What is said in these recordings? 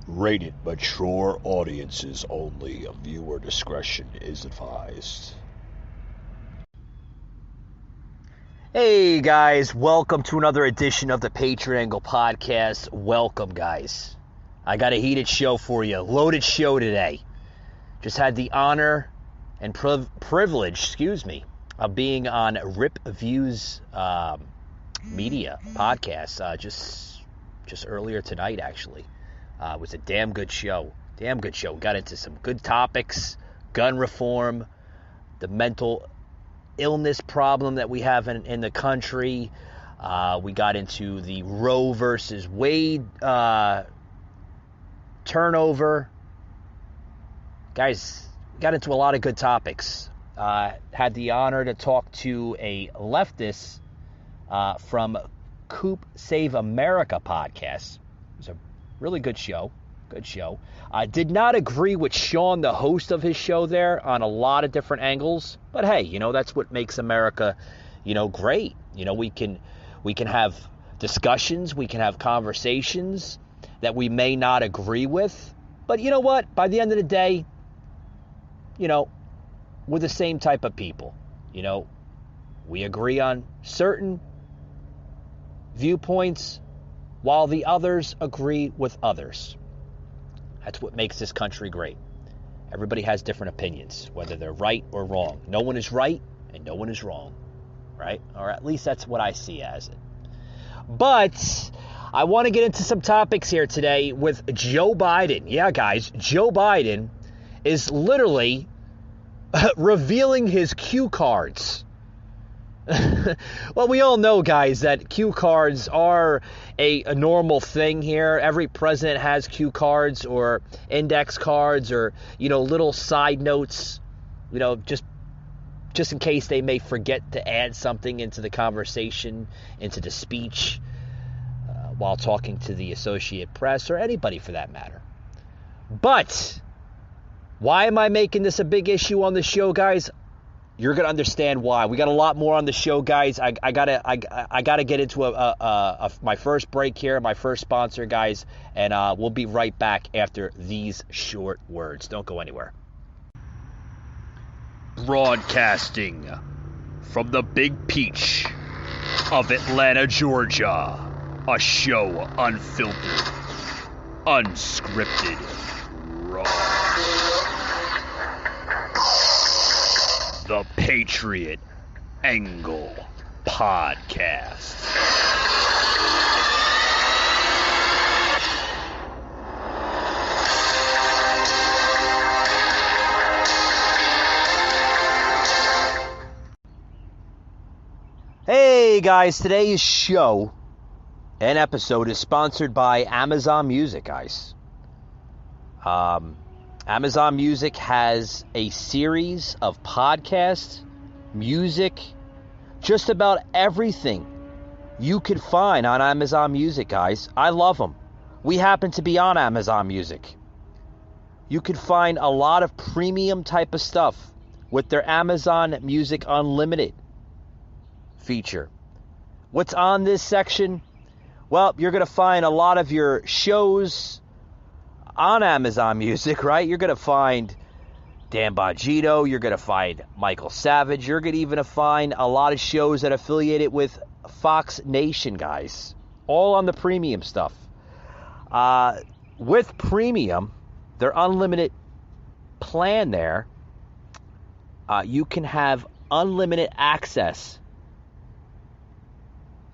Rated mature audiences only. Viewer discretion is advised. Hey guys, welcome to another edition of the Patriot Angle Podcast. Welcome, guys. I got a heated show for you. Loaded show today. Just had the honor and privilege, of being on Rip Views Media podcast just earlier tonight, actually. It was a damn good show. Got into some good topics, gun reform, the mental illness problem that we have in the country. We got into the Roe versus Wade turnover. Guys, got into a lot of good topics. Had the honor to talk to a leftist from Coop Save America podcast. It was a really good show. I did not agree with Sean, the host of his show there, on a lot of different angles. But hey, that's what makes America, great. We can have discussions, we can have conversations that we may not agree with. But you know what? By the end of the day, we're the same type of people. We agree on certain viewpoints while the others agree with others. That's what makes this country great. Everybody has different opinions, whether they're right or wrong. No one is right and no one is wrong, right? Or at least that's what I see as it. But I want to get into some topics here today with Joe Biden. Yeah, guys, Joe Biden is literally revealing his cue cards. Well, we all know, guys, that cue cards are a normal thing here. Every president has cue cards or index cards or, little side notes, just in case they may forget to add something into the conversation, into the speech, while talking to the Associated Press or anybody for that matter. But why am I making this a big issue on the show, guys? You're gonna understand why. We got a lot more on the show, guys. I gotta get into my first break here, my first sponsor, guys, and we'll be right back after these short words. Don't go anywhere. Broadcasting from the Big Peach of Atlanta, Georgia. A show unfiltered, unscripted, raw. The Patriot Angle Podcast. Hey guys, today's show and episode is sponsored by Amazon Music, guys. Amazon Music has a series of podcasts, music, just about everything you could find on Amazon Music, guys. I love them. We happen to be on Amazon Music. You could find a lot of premium type of stuff with their Amazon Music Unlimited feature. What's on this section? Well, you're going to find a lot of your shows on Amazon Music, right? You're going to find Dan Bongino. You're going to find Michael Savage. You're going to even find a lot of shows that are affiliated with Fox Nation, guys. All on the premium stuff. With premium, their unlimited plan there, you can have unlimited access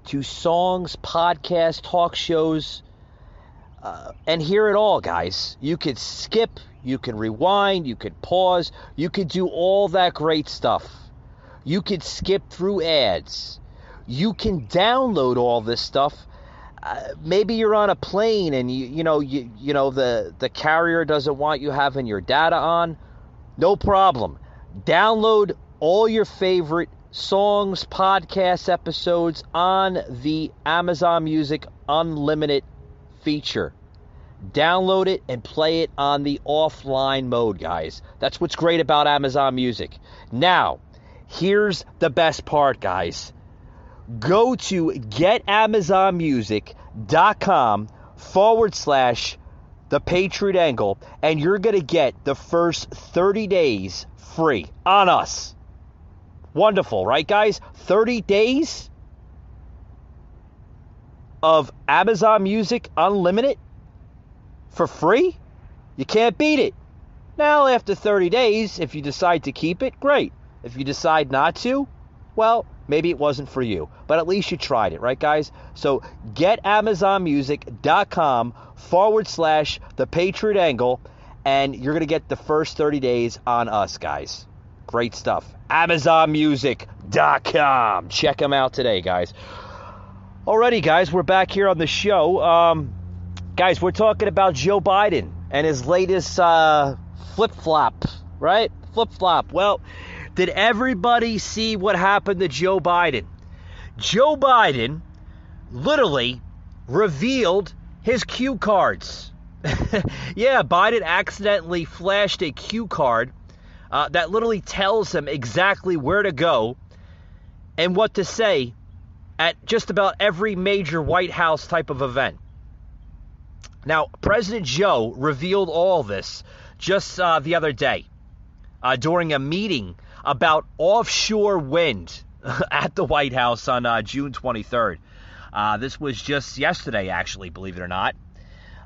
to songs, podcasts, talk shows, and hear it all, guys. You could skip, you can rewind, you could pause, you could do all that great stuff. You could skip through ads. You can download all this stuff. Maybe you're on a plane and the carrier doesn't want you having your data on. No problem. Download all your favorite songs, podcast episodes on the Amazon Music Unlimited feature. Download it and play it on the offline mode, guys. That's what's great about Amazon Music. Now, here's the best part, guys. Go to getamazonmusic.com The Patriot Angle, and you're going to get the first 30 days free on us. Wonderful, right, guys? 30 days of Amazon Music Unlimited for free? You can't beat it. Now, after 30 days, if you decide to keep it, great. If you decide not to, well, maybe it wasn't for you. But at least you tried it, right, guys? So get AmazonMusic.com/The Patriot Angle, and you're going to get the first 30 days on us, guys. Great stuff. AmazonMusic.com. Check them out today, guys. Alrighty, guys, we're back here on the show. Guys, we're talking about Joe Biden and his latest flip-flop, right? Flip-flop. Well, did everybody see what happened to Joe Biden? Joe Biden literally revealed his cue cards. Yeah, Biden accidentally flashed a cue card that literally tells him exactly where to go and what to say at just about every major White House type of event. Now, President Joe revealed all this just the other day during a meeting about offshore wind at the White House on June 23rd. This was just yesterday, actually, believe it or not,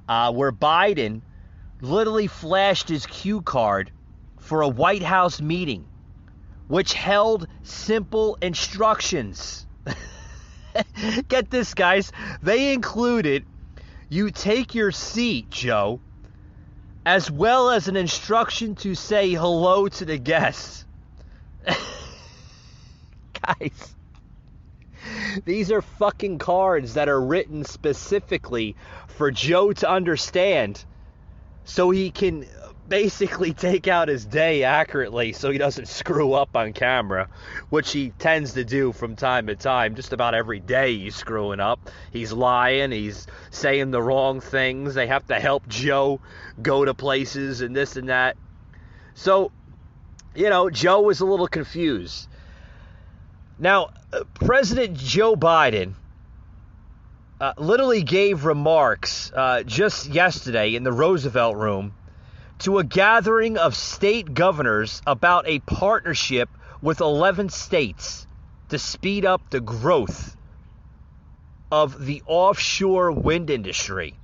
where Biden literally flashed his cue card for a White House meeting, which held simple instructions. Get this, guys. They included, you take your seat, Joe, as well as an instruction to say hello to the guests. Guys, these are fucking cards that are written specifically for Joe to understand so he can basically take out his day accurately so he doesn't screw up on camera, which he tends to do from time to time. Just about every day he's screwing up. He's lying. He's saying the wrong things. They have to help Joe go to places and this and that. So, Joe was a little confused. Now, President Joe Biden literally gave remarks just yesterday in the Roosevelt Room to a gathering of state governors about a partnership with 11 states to speed up the growth of the offshore wind industry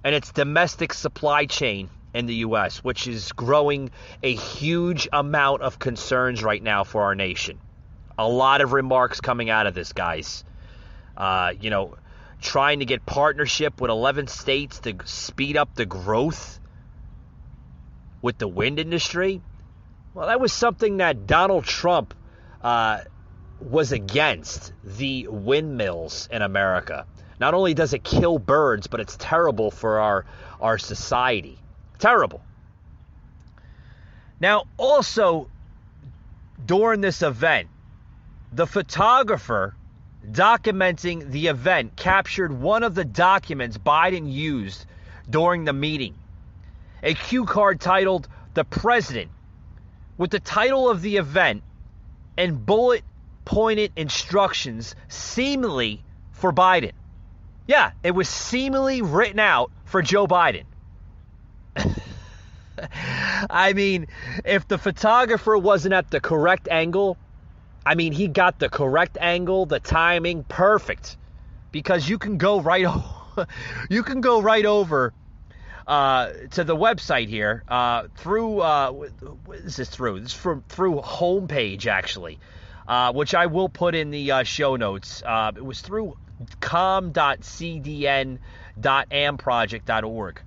and its domestic supply chain in the U.S., which is growing a huge amount of concerns right now for our nation. A lot of remarks coming out of this, guys. Trying to get partnership with 11 states to speed up the growth with the wind industry. Well, that was something that Donald Trump was against, the windmills in America. Not only does it kill birds, but it's terrible for our society. Terrible. Now, also, during this event, the photographer documenting the event captured one of the documents Biden used during the meeting. A cue card titled "The President," with the title of the event and bullet-pointed instructions seemingly for Biden. Yeah, it was seemingly written out for Joe Biden. I mean, if the photographer wasn't at the correct angle, he got the correct angle, the timing, perfect. Because you can go right over to the website here through what is this through? This is through homepage, actually, which I will put in the show notes. It was through com.cdn.amproject.org.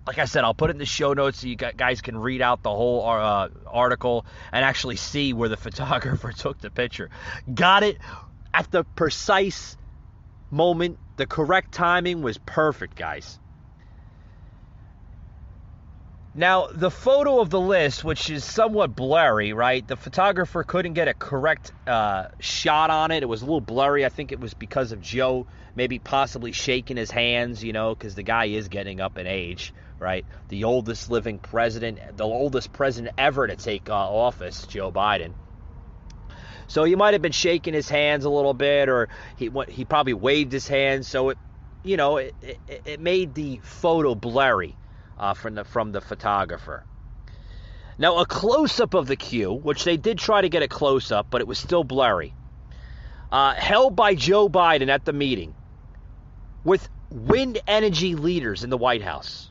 Like I said, I'll put it in the show notes so you guys can read out the whole article and actually see where the photographer took the picture. Got it at the precise moment. The correct timing was perfect, guys. Now, the photo of the list, which is somewhat blurry, right? The photographer couldn't get a correct shot on it. It was a little blurry. I think it was because of Joe maybe possibly shaking his hands, because the guy is getting up in age, right? The oldest living president, the oldest president ever to take office, Joe Biden. So he might have been shaking his hands a little bit, or he probably waved his hands, so it made the photo blurry from the photographer. Now, a close-up of the Q, which they did try to get a close-up, but it was still blurry, held by Joe Biden at the meeting with wind energy leaders in the White House.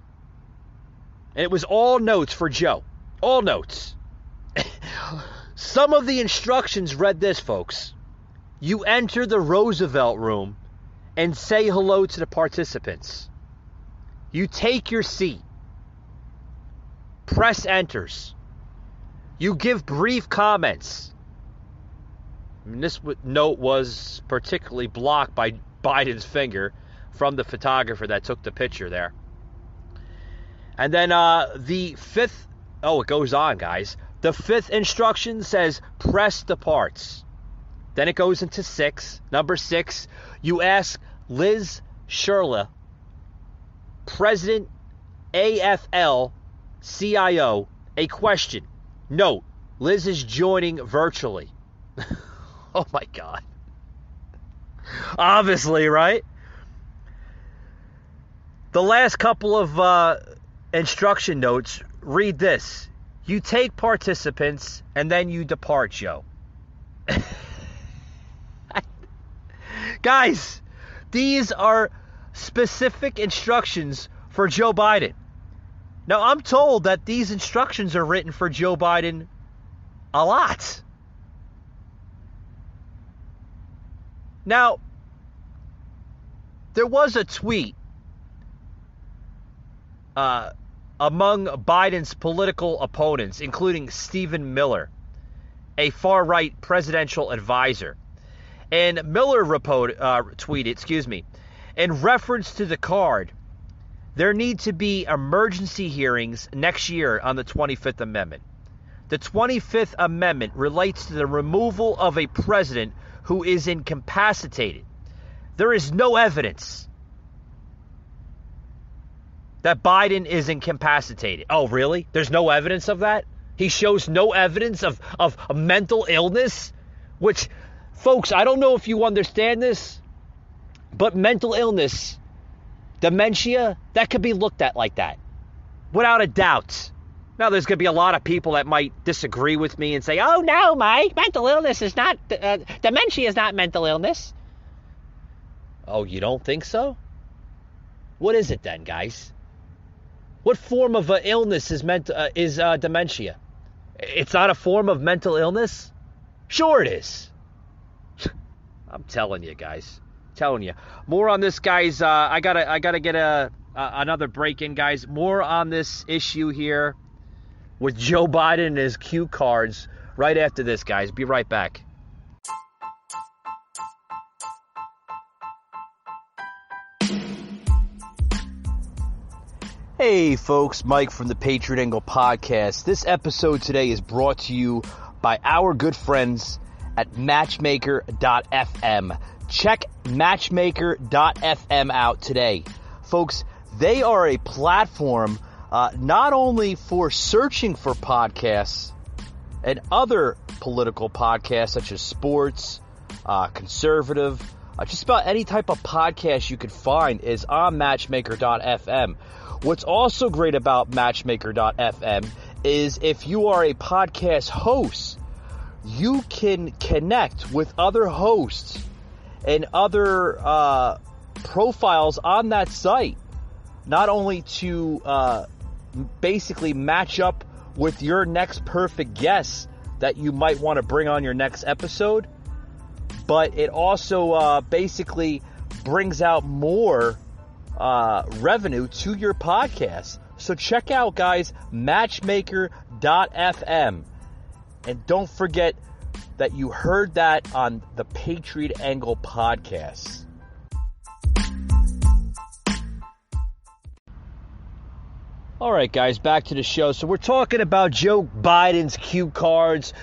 And it was all notes for Joe. All notes. Some of the instructions read this, folks. You enter the Roosevelt room and say hello to the participants. You take your seat. Press enters. You give brief comments. And this note was particularly blocked by Biden's finger from the photographer that took the picture there. And then the fifth, it goes on, guys. The fifth instruction says press the parts. Then it goes into 6. Number 6, you ask Liz Sherla, President AFL-CIO, a question. Note, Liz is joining virtually. Oh my God. Obviously, right? The last couple of instruction notes read this. You take participants and then you depart, Joe. Guys, these are specific instructions for Joe Biden. Now, I'm told that these instructions are written for Joe Biden a lot. Now, there was a tweet among Biden's political opponents, including Stephen Miller, a far-right presidential advisor. And Miller tweeted, in reference to the card, there need to be emergency hearings next year on the 25th Amendment. The 25th Amendment relates to the removal of a president who is incapacitated. There is no evidence that Biden is incapacitated. Oh, really? There's no evidence of that? He shows no evidence of a mental illness? Which, folks, I don't know if you understand this, but mental illness, dementia, that could be looked at like that. Without a doubt. Now, there's going to be a lot of people that might disagree with me and say, oh, no, Mike, mental illness is not, dementia is not mental illness. Oh, you don't think so? What is it then, guys? What form of illness is dementia? It's not a form of mental illness? Sure it is. I'm telling you, guys. Telling you. More on this, guys. I gotta get another break in, guys. More on this issue here with Joe Biden and his cue cards right after this, guys. Be right back. Hey folks, Mike from the Patriot Angle Podcast. This episode today is brought to you by our good friends at Matchmaker.fm. Check Matchmaker.fm out today. Folks, they are a platform not only for searching for podcasts and other political podcasts such as sports, conservative, just about any type of podcast you could find is on Matchmaker.fm. What's also great about Matchmaker.fm is if you are a podcast host, you can connect with other hosts and other profiles on that site, not only to basically match up with your next perfect guest that you might want to bring on your next episode, but it also basically brings out more revenue to your podcast. So check out, guys, Matchmaker.fm. And don't forget that you heard that on the Patriot Angle Podcast. All right, guys, back to the show. So we're talking about Joe Biden's cue cards.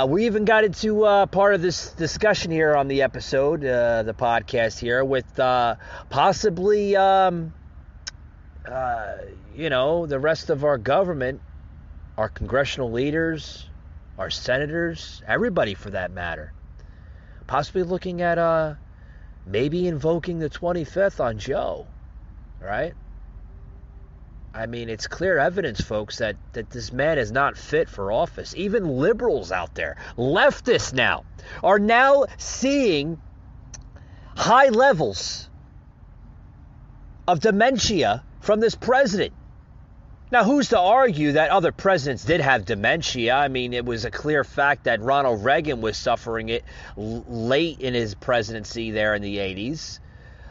We even got into part of this discussion here on the episode, the podcast here, with possibly, the rest of our government, our congressional leaders, our senators, everybody for that matter, possibly looking at maybe invoking the 25th on Joe, right? I mean, it's clear evidence, folks, that this man is not fit for office. Even liberals out there, leftists now, are now seeing high levels of dementia from this president. Now, who's to argue that other presidents did have dementia? I mean, it was a clear fact that Ronald Reagan was suffering it late in his presidency there in the 80s.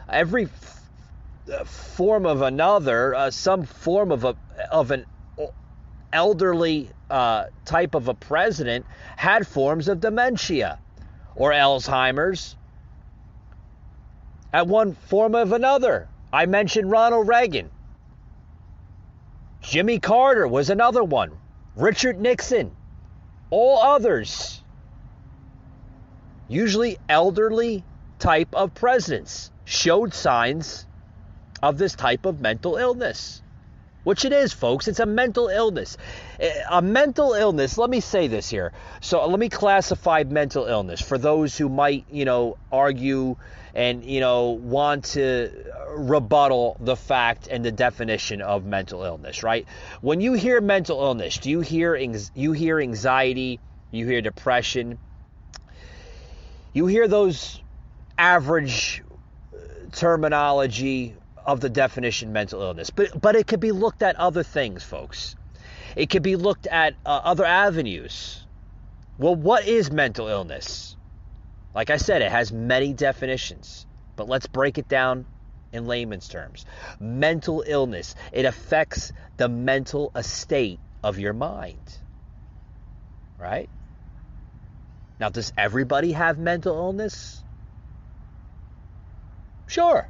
Every form of another, some form of an elderly type of a president had forms of dementia or Alzheimer's at one form of another. I mentioned Ronald Reagan. Jimmy Carter was another one. Richard Nixon. All others. Usually elderly type of presidents showed signs of this type of mental illness. Which it is, folks. It's a mental illness. A mental illness, let me say this here. So let me classify mental illness for those who might, argue and, want to rebuttal the fact and the definition of mental illness, right? When you hear mental illness, do you hear anxiety, you hear depression, you hear those average terminology of the definition mental illness. But it could be looked at other things, folks. It could be looked at other avenues. Well, what is mental illness? Like I said, it has many definitions. But let's break it down in layman's terms. Mental illness, it affects the mental estate of your mind. Right? Now, does everybody have mental illness? Sure.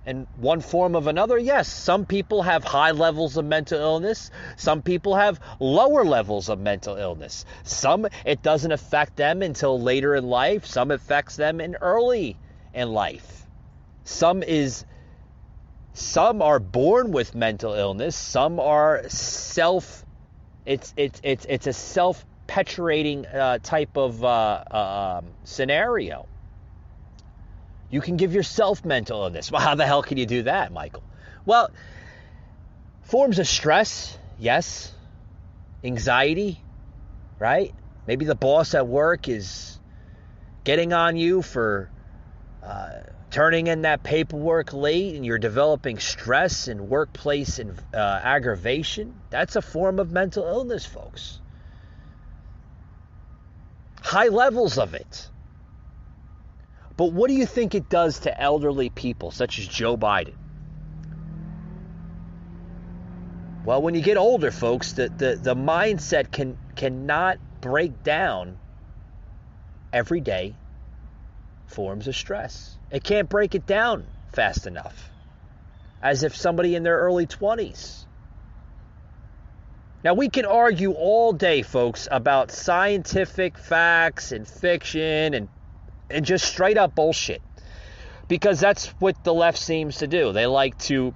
In one form of another, yes. Some people have high levels of mental illness. Some people have lower levels of mental illness. Some, it doesn't affect them until later in life. Some affects them early in life. Some are born with mental illness. Some are it's a self-perpetuating type of scenario. You can give yourself mental illness. Well, how the hell can you do that, Michael? Well, forms of stress, yes. Anxiety, right? Maybe the boss at work is getting on you for turning in that paperwork late, and you're developing stress and workplace and aggravation. That's a form of mental illness, folks. High levels of it. But what do you think it does to elderly people, such as Joe Biden? Well, when you get older, folks, the mindset cannot break down everyday forms of stress. It can't break it down fast enough, as if somebody in their early 20s. Now, we can argue all day, folks, about scientific facts and fiction and just straight up bullshit. Because that's what the left seems to do. They like to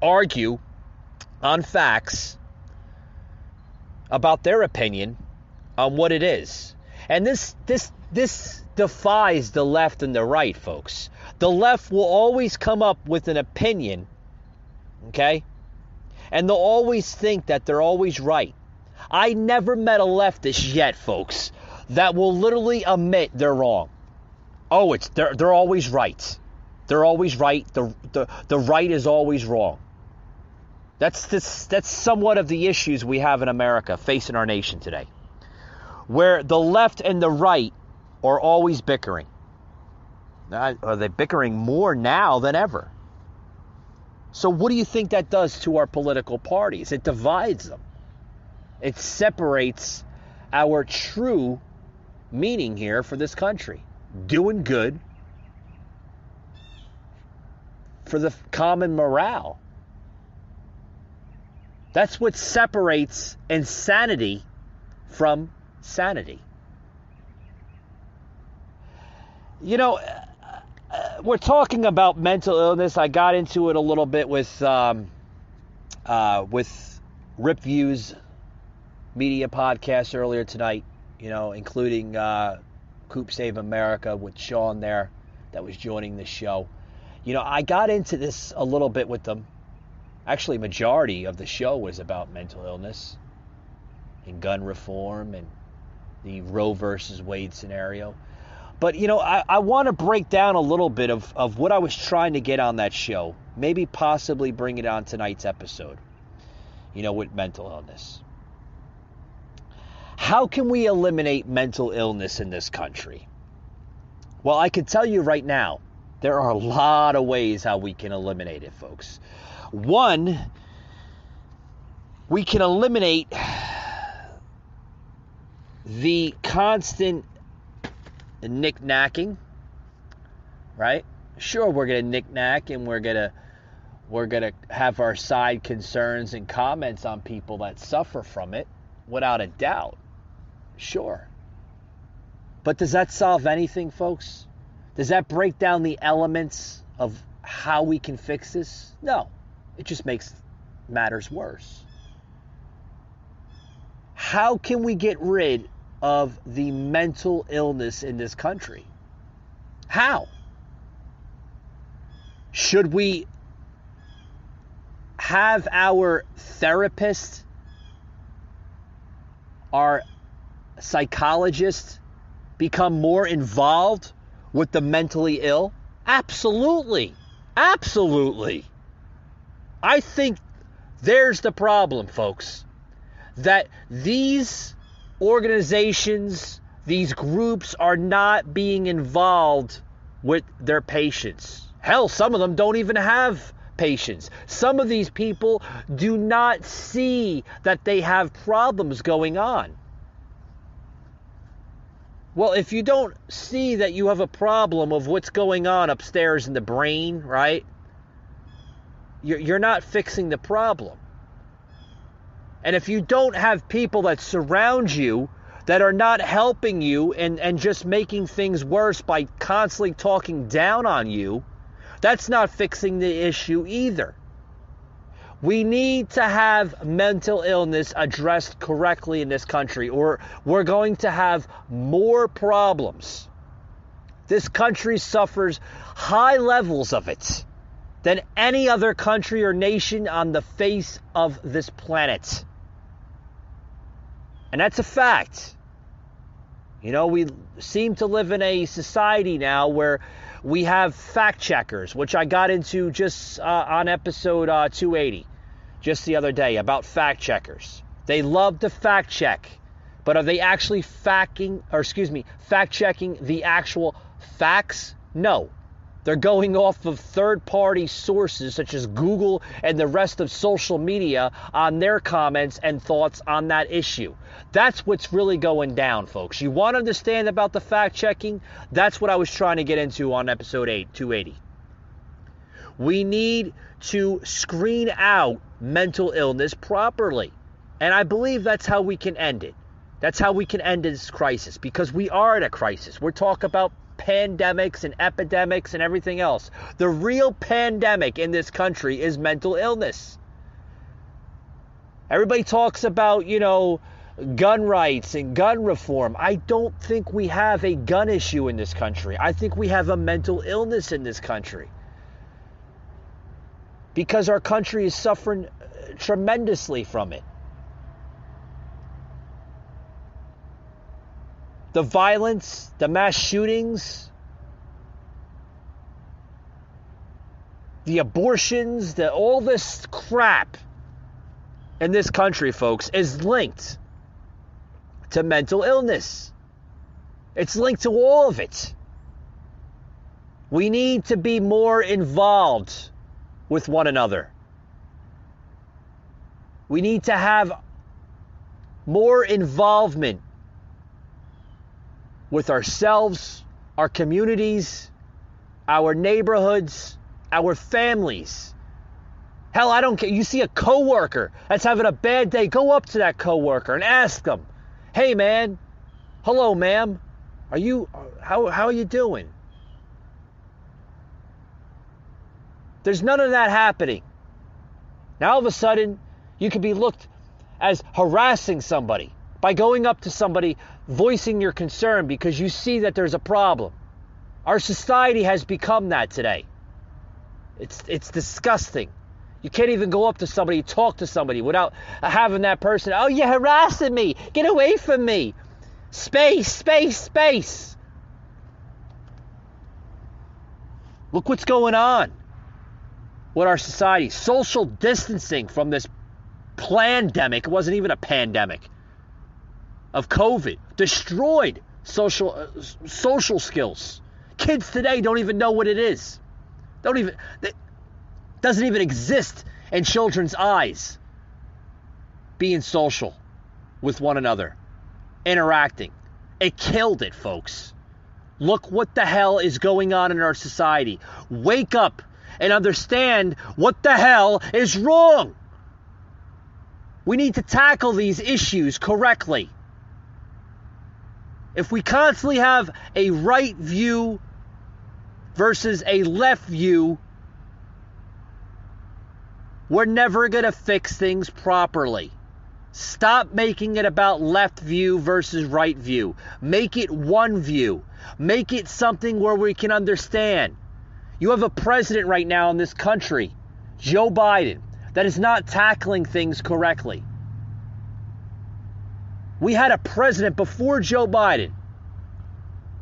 argue on facts about their opinion on what it is. And this defies the left and the right, folks. The left will always come up with an opinion, okay? And they'll always think that they're always right. I never met a leftist yet, folks, that will literally admit they're wrong. Oh, they're always right. They're always right. The right is always wrong. That's somewhat of the issues we have in America facing our nation today, where the left and the right are always bickering. Are they bickering more now than ever? So what do you think that does to our political parties? It divides them. It separates our true meaning here for this country. Doing good for the common morale. That's what separates insanity from sanity. We're talking about mental illness. I got into it a little bit with Rip Views media podcast earlier tonight, including Coop Save America with Sean there. that was joining the show. I got into this a little bit with them. Actually, majority of the show was about mental illness and gun reform and the Roe versus Wade scenario. But, I want to break down a little bit of what I was trying to get on that show. Maybe possibly bring it on tonight's episode, with mental illness. How can we eliminate mental illness in this country? Well, I can tell you right now, there are a lot of ways how we can eliminate it, folks. One, we can eliminate the constant knick-knacking, right? Sure, we're going to knick-knack and we're going to have our side concerns and comments on people that suffer from it, without a doubt. Sure. But does that solve anything, folks? Does that break down the elements of how we can fix this? No. It just makes matters worse. How can we get rid of the mental illness in this country? How? Should we have our therapist, our psychologist, become more involved with the mentally ill? Absolutely. Absolutely. I think there's the problem, folks. That these organizations, these groups are not being involved with their patients. Hell, some of them don't even have patients. Some of these people do not see that they have problems going on. Well, if you don't see that you have a problem of what's going on upstairs in the brain, right? You're not fixing the problem. And if you don't have people that surround you that are not helping you and just making things worse by constantly talking down on you, that's not fixing the issue either. We need to have mental illness addressed correctly in this country, or we're going to have more problems. This country suffers high levels of it than any other country or nation on the face of this planet. And that's a fact. We seem to live in a society now where we have fact checkers, which I got into just on episode 280, just the other day, about fact checkers. They love to fact check, but are they actually fact checking the actual facts? No. They're going off of third-party sources such as Google and the rest of social media on their comments and thoughts on that issue. That's what's really going down, folks. You want to understand about the fact-checking? That's what I was trying to get into on episode 280. We need to screen out mental illness properly. And I believe that's how we can end it. That's how we can end this crisis, because we are at a crisis. We're talking about pandemics and epidemics and everything else. The real pandemic in this country is mental illness. Everybody talks about, gun rights and gun reform. I don't think we have a gun issue in this country. I think we have a mental illness in this country. Because our country is suffering tremendously from it. The violence, the mass shootings, the abortions, all this crap in this country, folks, is linked to mental illness. It's linked to all of it. We need to be more involved with one another. We need to have more involvement with ourselves, our communities, our neighborhoods, our families. Hell, I don't care. You see a coworker that's having a bad day, go up to that coworker and ask them, "Hey, man, hello, ma'am, how are you doing?" There's none of that happening. Now, all of a sudden, you could be looked as harassing somebody by going up to somebody, voicing your concern because you see that there's a problem. Our society has become that today. It's disgusting. You can't even go up to somebody, talk to somebody without having that person, oh, you're harassing me. Get away from me. Space, space, space. Look what's going on with our society. Social distancing from this plandemic. It wasn't even a pandemic. Of COVID. Destroyed social skills. Kids today don't even know what it is. It doesn't even exist in children's eyes. Being social with one another. Interacting. It killed it, folks. Look what the hell is going on in our society. Wake up and understand what the hell is wrong. We need to tackle these issues correctly. If we constantly have a right view versus a left view, we're never going to fix things properly. Stop making it about left view versus right view. Make it one view. Make it something where we can understand. You have a president right now in this country, Joe Biden, that is not tackling things correctly. We had a president before Joe Biden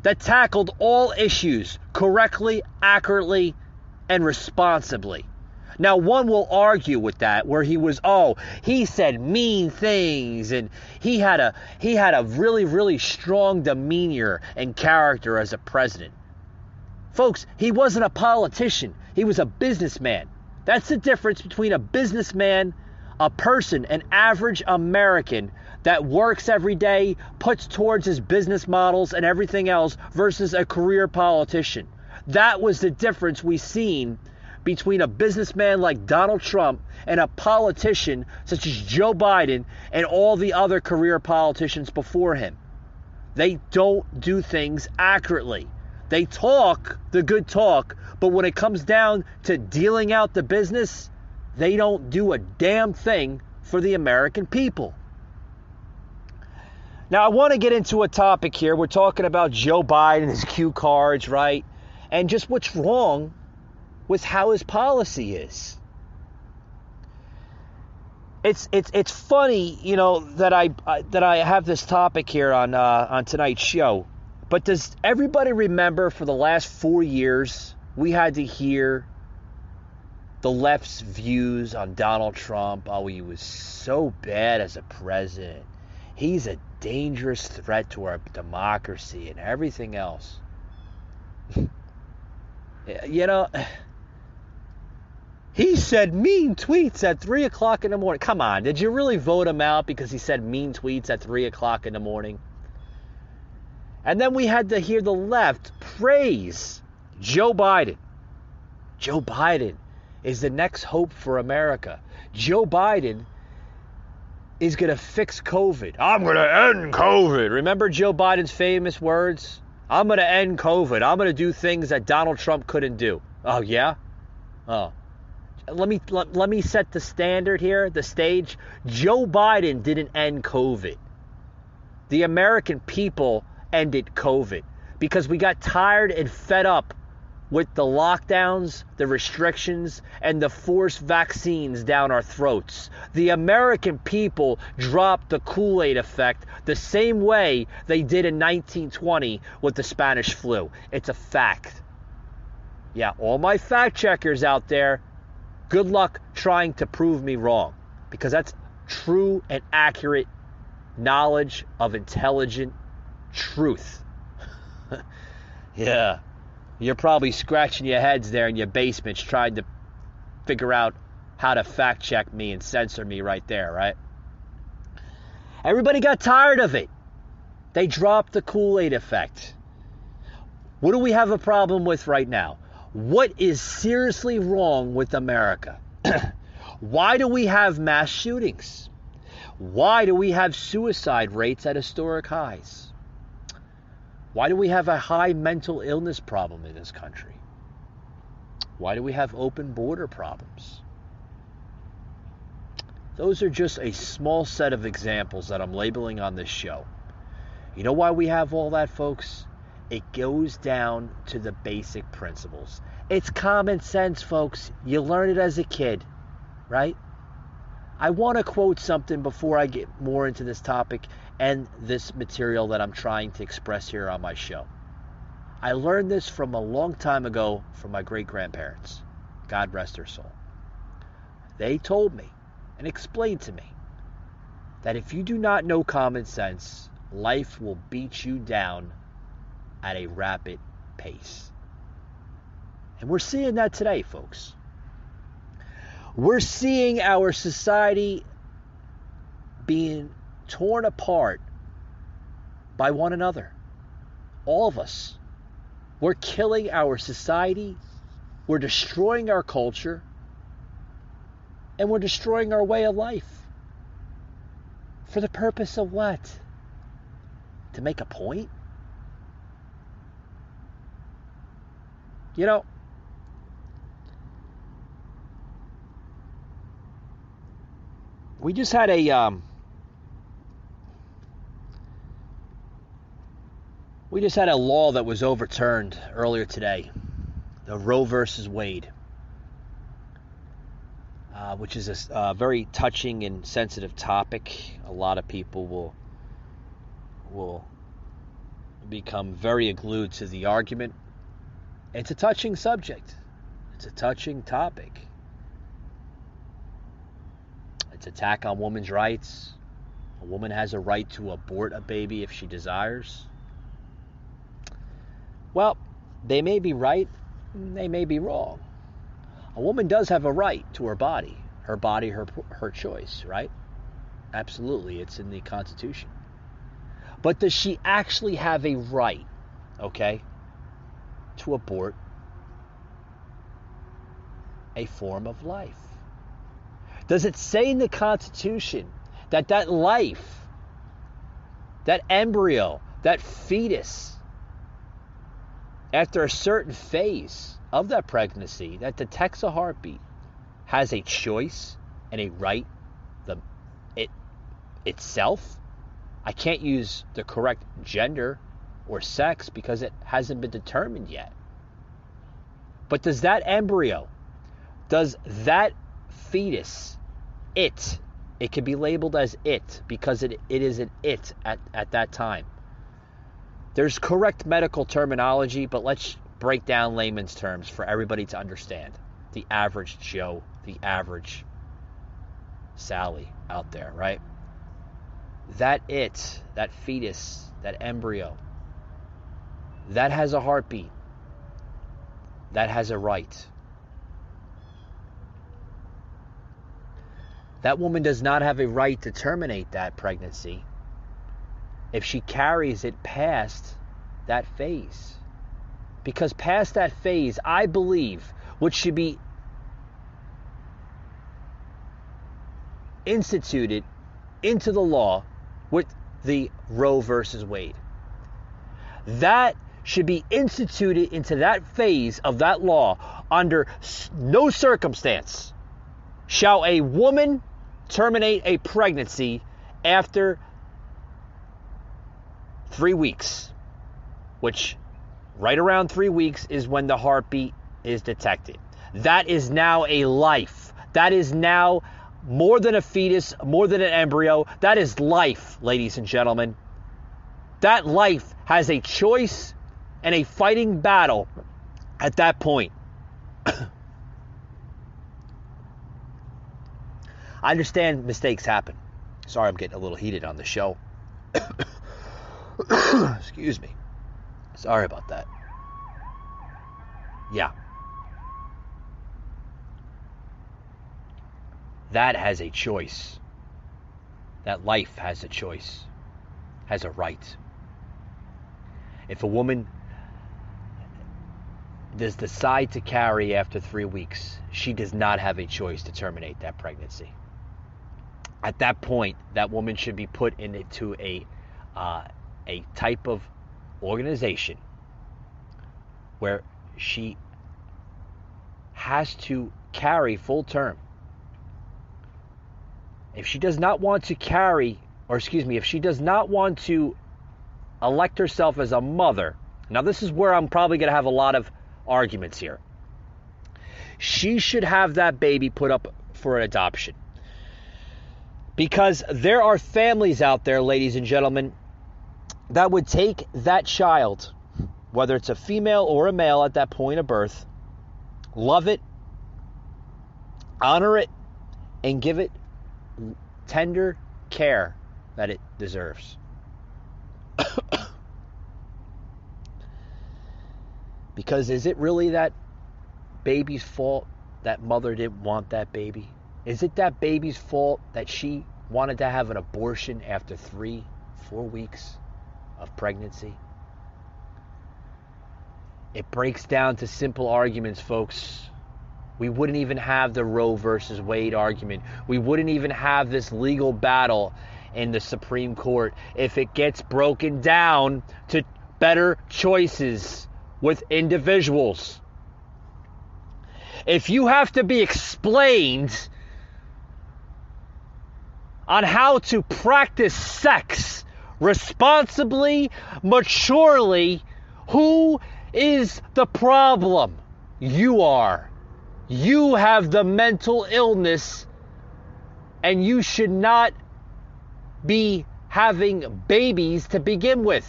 that tackled all issues correctly, accurately, and responsibly. Now, one will argue with that, where he said mean things, and he had a really, really strong demeanor and character as a president. Folks, he wasn't a politician. He was a businessman. That's the difference between a businessman, a person, an average American that works every day, puts towards his business models and everything else, versus a career politician. That was the difference we seen between a businessman like Donald Trump and a politician such as Joe Biden and all the other career politicians before him. They don't do things accurately. They talk the good talk, but when it comes down to dealing out the business, they don't do a damn thing for the American people. Now, I want to get into a topic here. We're talking about Joe Biden, his cue cards, right? And just what's wrong with how his policy is. It's funny, you know, that I have this topic here on tonight's show. But does everybody remember for the last 4 years we had to hear the left's views on Donald Trump? Oh, he was so bad as a president. He's a dangerous threat to our democracy and everything else. You know, he said mean tweets at 3 o'clock in the morning. Come on, did you really vote him out because he said mean tweets at 3 o'clock in the morning? And then we had to hear the left praise Joe Biden. Joe Biden is the next hope for America. Joe Biden is going to fix COVID. I'm going to end COVID. Remember Joe Biden's famous words? I'm going to end COVID. I'm going to do things that Donald Trump couldn't do. Oh, yeah? Oh. Let me set the standard here, the stage. Joe Biden didn't end COVID. The American people ended COVID because we got tired and fed up with the lockdowns, the restrictions, and the forced vaccines down our throats. The American people dropped the Kool-Aid effect the same way they did in 1920 with the Spanish flu. It's a fact. Yeah, all my fact checkers out there, good luck trying to prove me wrong, because that's true and accurate knowledge of intelligent truth. Yeah. You're probably scratching your heads there in your basements trying to figure out how to fact check me and censor me right there, right? Everybody got tired of it. They dropped the Kool-Aid effect. What do we have a problem with right now? What is seriously wrong with America? Why do we have mass shootings? Why do we have suicide rates at historic highs? Why do we have a high mental illness problem in this country? Why do we have open border problems? Those are just a small set of examples that I'm labeling on this show. You know why we have all that, folks? It goes down to the basic principles. It's common sense, folks. You learn it as a kid, right? I want to quote something before I get more into this topic and this material that I'm trying to express here on my show. I learned this from a long time ago from my great-grandparents. God rest their soul. They told me and explained to me that if you do not know common sense, life will beat you down at a rapid pace. And we're seeing that today, folks. We're seeing our society being torn apart by one another. All of us. We're killing our society. We're destroying our culture. And we're destroying our way of life. For the purpose of what? To make a point? You know, we just had a law that was overturned earlier today, the Roe versus Wade, which is a very touching and sensitive topic. A lot of people will become very glued to the argument. It's a touching subject. It's a touching topic. It's an attack on women's rights. A woman has a right to abort a baby if she desires. Well, they may be right, they may be wrong. A woman does have a right to her body, her choice, right? Absolutely, it's in the Constitution. But does she actually have a right, okay, to abort a form of life? Does it say in the Constitution that that life, that embryo, that fetus, after a certain phase of that pregnancy that detects a heartbeat, has a choice and a right itself? I can't use the correct gender or sex because it hasn't been determined yet. But does that embryo, does that fetus, it can be labeled as it because it is an it at that time. There's correct medical terminology, but let's break down layman's terms for everybody to understand. The average Joe, the average Sally out there, right? That it, that fetus, that embryo, that has a heartbeat. That has a right. That woman does not have a right to terminate that pregnancy if she carries it past that phase. Because past that phase, I believe, what should be instituted into the law with the Roe versus Wade. That should be instituted into that phase of that law. Under no circumstance shall a woman terminate a pregnancy after 3 weeks, which right around 3 weeks is when the heartbeat is detected. That is now a life. That is now more than a fetus, more than an embryo. That is life, ladies and gentlemen. That life has a choice and a fighting battle at that point. I understand mistakes happen. Sorry, I'm getting a little heated on the show. Excuse me. Sorry about that. Yeah. That has a choice. That life has a choice, has a right. If a woman does decide to carry after 3 weeks, she does not have a choice to terminate that pregnancy. At that point, that woman should be put into a type of organization where she has to carry full term. If she does not want to carry, if she does not want to elect herself as a mother Now, this is where I'm probably going to have a lot of arguments here. She should have that baby put up for an adoption. Because there are families out there, ladies and gentlemen, that would take that child, whether it's a female or a male at that point of birth, love it, honor it, and give it tender care that it deserves. Because is it really that baby's fault that mother didn't want that baby? Is it that baby's fault that she wanted to have an abortion after 3-4 weeks of pregnancy? It breaks down to simple arguments, folks. We wouldn't even have the Roe versus Wade argument. We wouldn't even have this legal battle in the Supreme Court if it gets broken down to better choices with individuals. If you have to be explained on how to practice sex responsibly, maturely, who is the problem? You are. You have the mental illness, and you should not be having babies to begin with.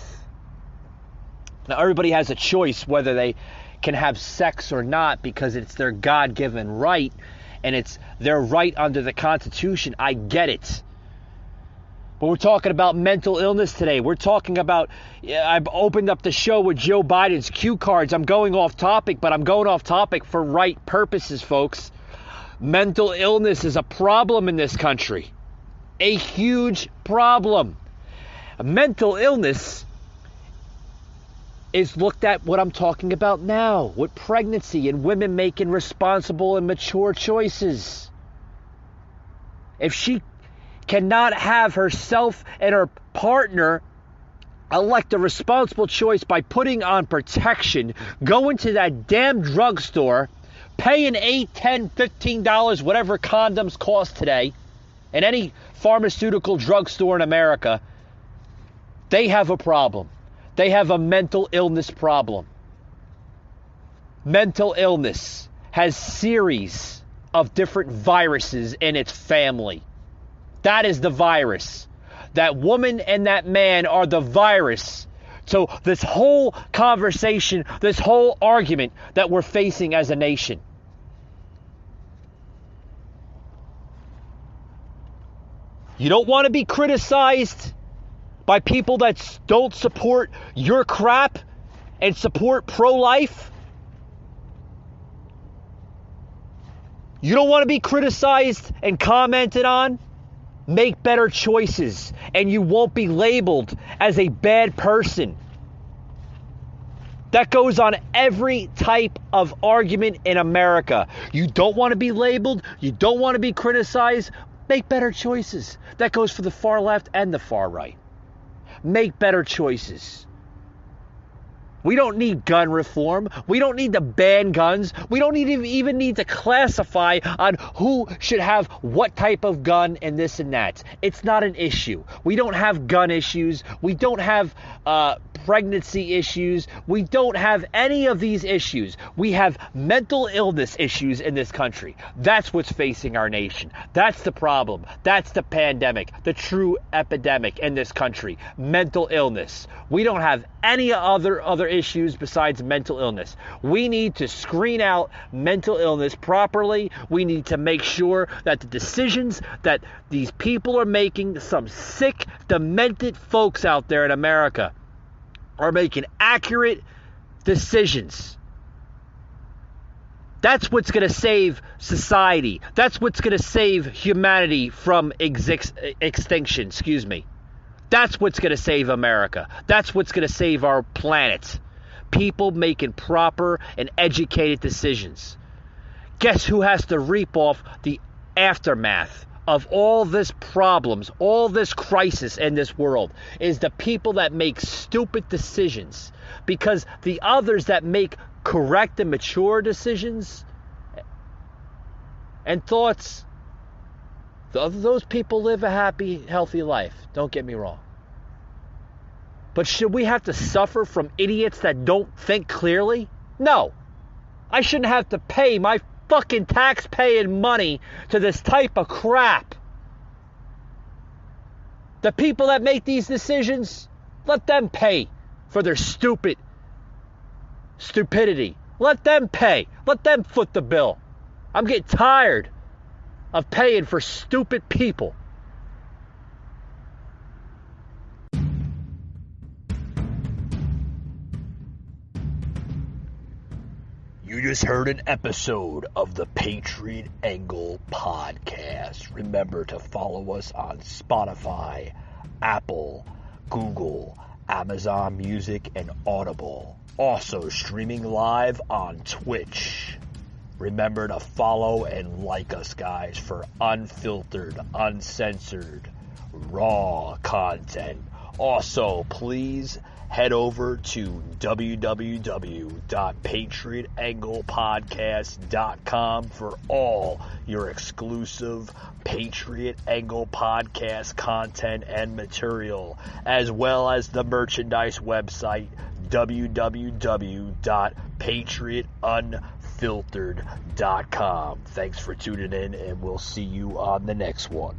Now, everybody has a choice whether they can have sex or not because it's their God-given right, and it's their right under the Constitution. I get it. But we're talking about mental illness today. We're talking about, I've opened up the show with Joe Biden's cue cards. I'm going off topic, but I'm going off topic for right purposes, folks. Mental illness is a problem in this country. A huge problem. Mental illness is looked at what I'm talking about now, with pregnancy and women making responsible and mature choices. If she cannot have herself and her partner elect a responsible choice by putting on protection, going to that damn drugstore, paying $8, $10, $15, whatever condoms cost today, in any pharmaceutical drugstore in America, they have a problem. They have a mental illness problem. Mental illness has series of different viruses in its family. That is the virus. That woman and that man are the virus. So this whole conversation, this whole argument that we're facing as a nation. You don't want to be criticized by people that don't support your crap and support pro-life? You don't want to be criticized and commented on? Make better choices, and you won't be labeled as a bad person. That goes on every type of argument in America. You don't want to be labeled, you don't want to be criticized, make better choices. That goes for the far left and the far right. Make better choices. We don't need gun reform. We don't need to ban guns. We don't even need to classify on who should have what type of gun and this and that. It's not an issue. We don't have gun issues. We don't have pregnancy issues. We don't have any of these issues. We have mental illness issues in this country. That's what's facing our nation. That's the problem. That's the pandemic, the true epidemic in this country. Mental illness. We don't have any other issues besides mental illness. We need to screen out mental illness properly. We need to make sure that the decisions that these people are making, some sick, demented folks out there in America, are making accurate decisions. That's what's going to save society. That's what's going to save humanity from extinction. That's what's going to save America. That's what's going to save our planet. People making proper and educated decisions. Guess who has to reap off the aftermath of all this problems, all this crisis in this world? Is the people that make stupid decisions. Because the others that make correct and mature decisions and thoughts, those people live a happy, healthy life. Don't get me wrong. But should we have to suffer from idiots that don't think clearly? No. I shouldn't have to pay my fucking tax-paying money to this type of crap. The people that make these decisions, let them pay for their stupidity. Let them pay. Let them foot the bill. I'm getting tired of paying for stupid people. You just heard an episode of the Patriot Angle podcast. Remember to follow us on Spotify, Apple, Google, Amazon Music, and Audible. Also streaming live on Twitch. Remember to follow and like us, guys, for unfiltered, uncensored, raw content. Also, please head over to www.patriotanglepodcast.com for all your exclusive Patriot Angle podcast content and material, as well as the merchandise website, www.patriotunfiltered.com. Thanks for tuning in, and we'll see you on the next one.